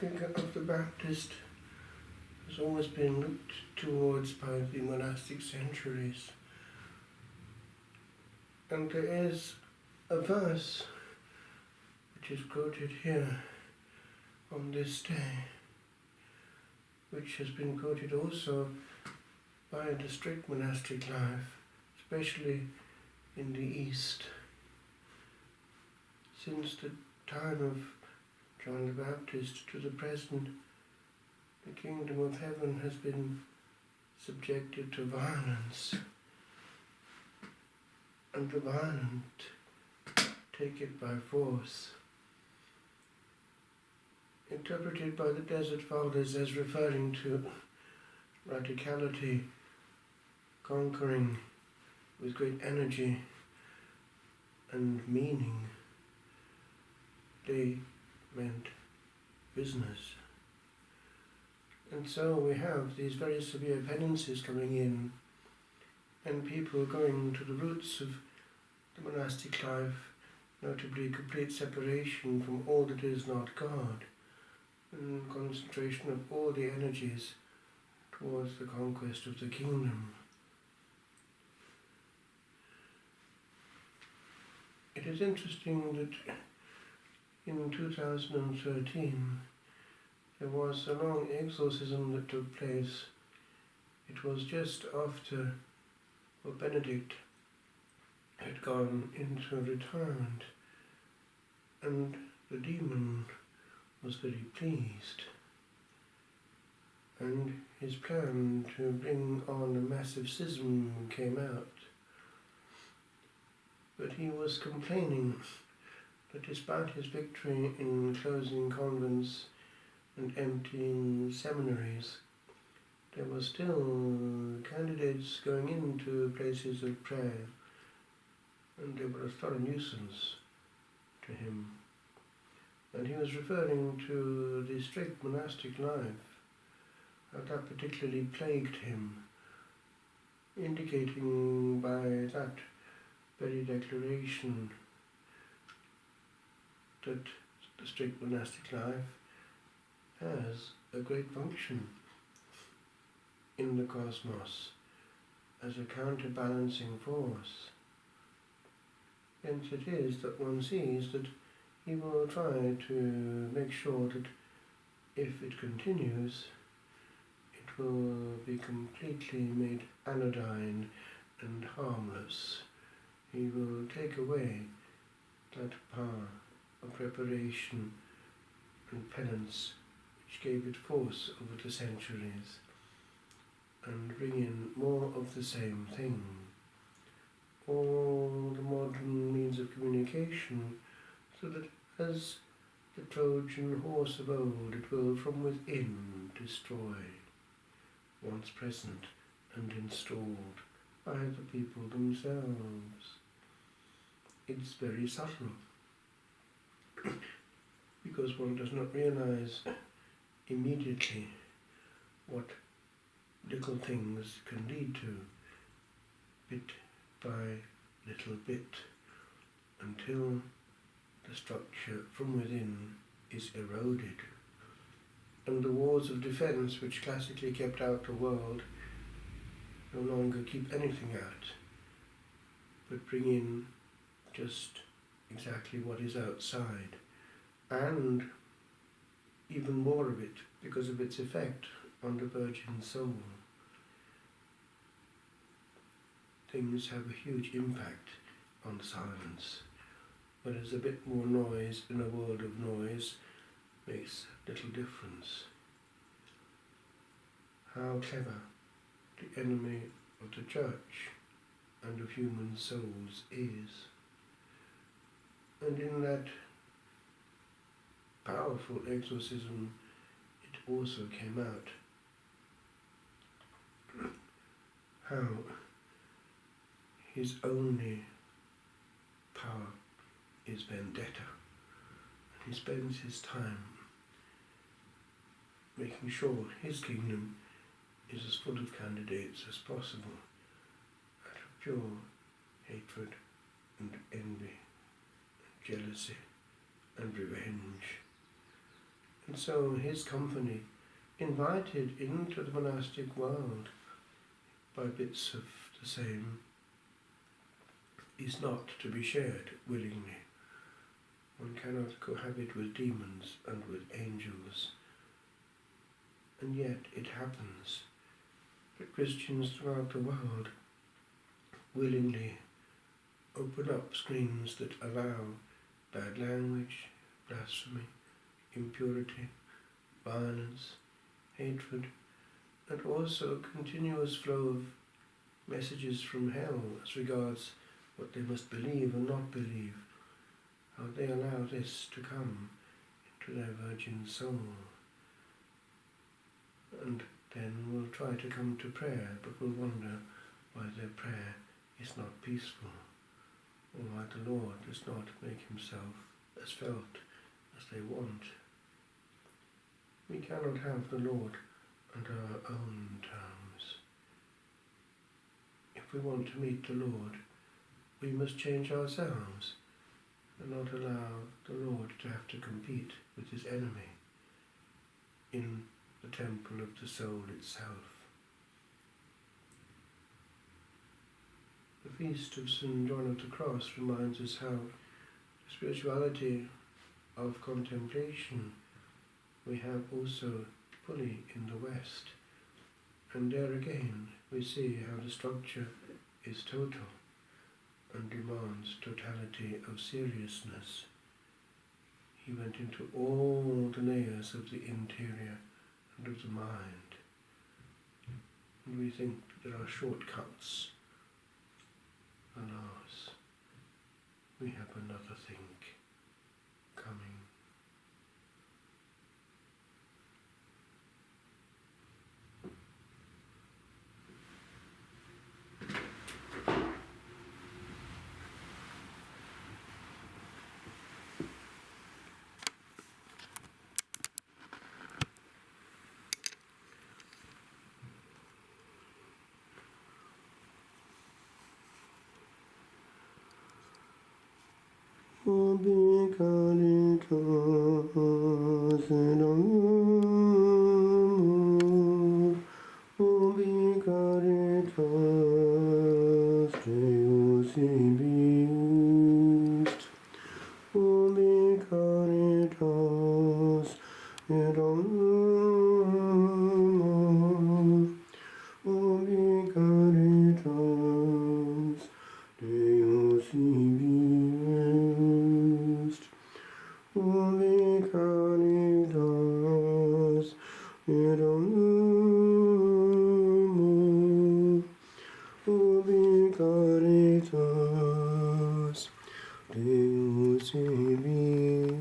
figure of the Baptist has always been looked towards by the monastic centuries. And there is a verse which is quoted here on this day, which has been quoted also by the strict monastic life, especially in the East. Since the time of John the Baptist to the present, the kingdom of heaven has been subjected to violence, and the violent take it by force. Interpreted by the Desert Fathers as referring to radicality, conquering with great energy and meaning, they meant business. And so we have these very severe penances coming in, and people going to the roots of the monastic life, notably complete separation from all that is not God, and concentration of all the energies towards the conquest of the kingdom. It is interesting that in 2013 there was a long exorcism that took place. It was just after Pope Benedict had gone into retirement, and the demon was very pleased, and his plan to bring on a massive schism came out. But he was complaining that despite his victory in closing convents and emptying seminaries, there were still candidates going into places of prayer, and they were a nuisance to him. And he was referring to the strict monastic life, how that particularly plagued him, indicating by that very declaration that the strict monastic life has a great function in the cosmos as a counterbalancing force. Hence it is that one sees that he will try to make sure that if it continues, it will be completely made anodyne and harmless. He will take away that power of preparation and penance which gave it force over the centuries, and bring in more of the same thing. All the modern means of communication, so that as the Trojan horse of old, it will from within destroy, once present and installed by the people themselves. It's very subtle, because one does not realize immediately what little things can lead to, bit by little bit, until the structure from within is eroded, and the walls of defense which classically kept out the world no longer keep anything out, but bring in just exactly what is outside, and even more of it because of its effect on the virgin soul. Things have a huge impact on silence, whereas a bit more noise in a world of noise makes little difference. How clever the enemy of the church and of human souls is. And in that powerful exorcism, it also came out how his only power is vendetta. He spends his time making sure his kingdom is as full of candidates as possible, out of pure hatred and envy, and jealousy and revenge. And so his company, invited into the monastic world by bits of the same, is not to be shared willingly. One cannot cohabit with demons and with angels. And yet it happens that Christians throughout the world willingly open up screens that allow bad language, blasphemy, impurity, violence, hatred, and also a continuous flow of messages from hell as regards what they must believe and not believe, how they allow this to come into their virgin soul. And then will try to come to prayer, but will wonder why their prayer is not peaceful, or why the Lord does not make himself as felt as they want. We cannot have the Lord under our own terms. If we want to meet the Lord, we must change ourselves and not allow the Lord to have to compete with his enemy in the temple of the soul itself. The feast of St. John of the Cross reminds us how the spirituality of contemplation we have also fully in the West, and there again we see how the structure is total and demands totality of seriousness. He went into all the layers of the interior and of the mind, and we think there are shortcuts. Alas, we have another thing coming. Obi caritas in amor, obi caritas Deus ibist, obi caritas in amor, obi caritas Deus ibist. Ubi caritas et amor, ubi caritas Deus ibis.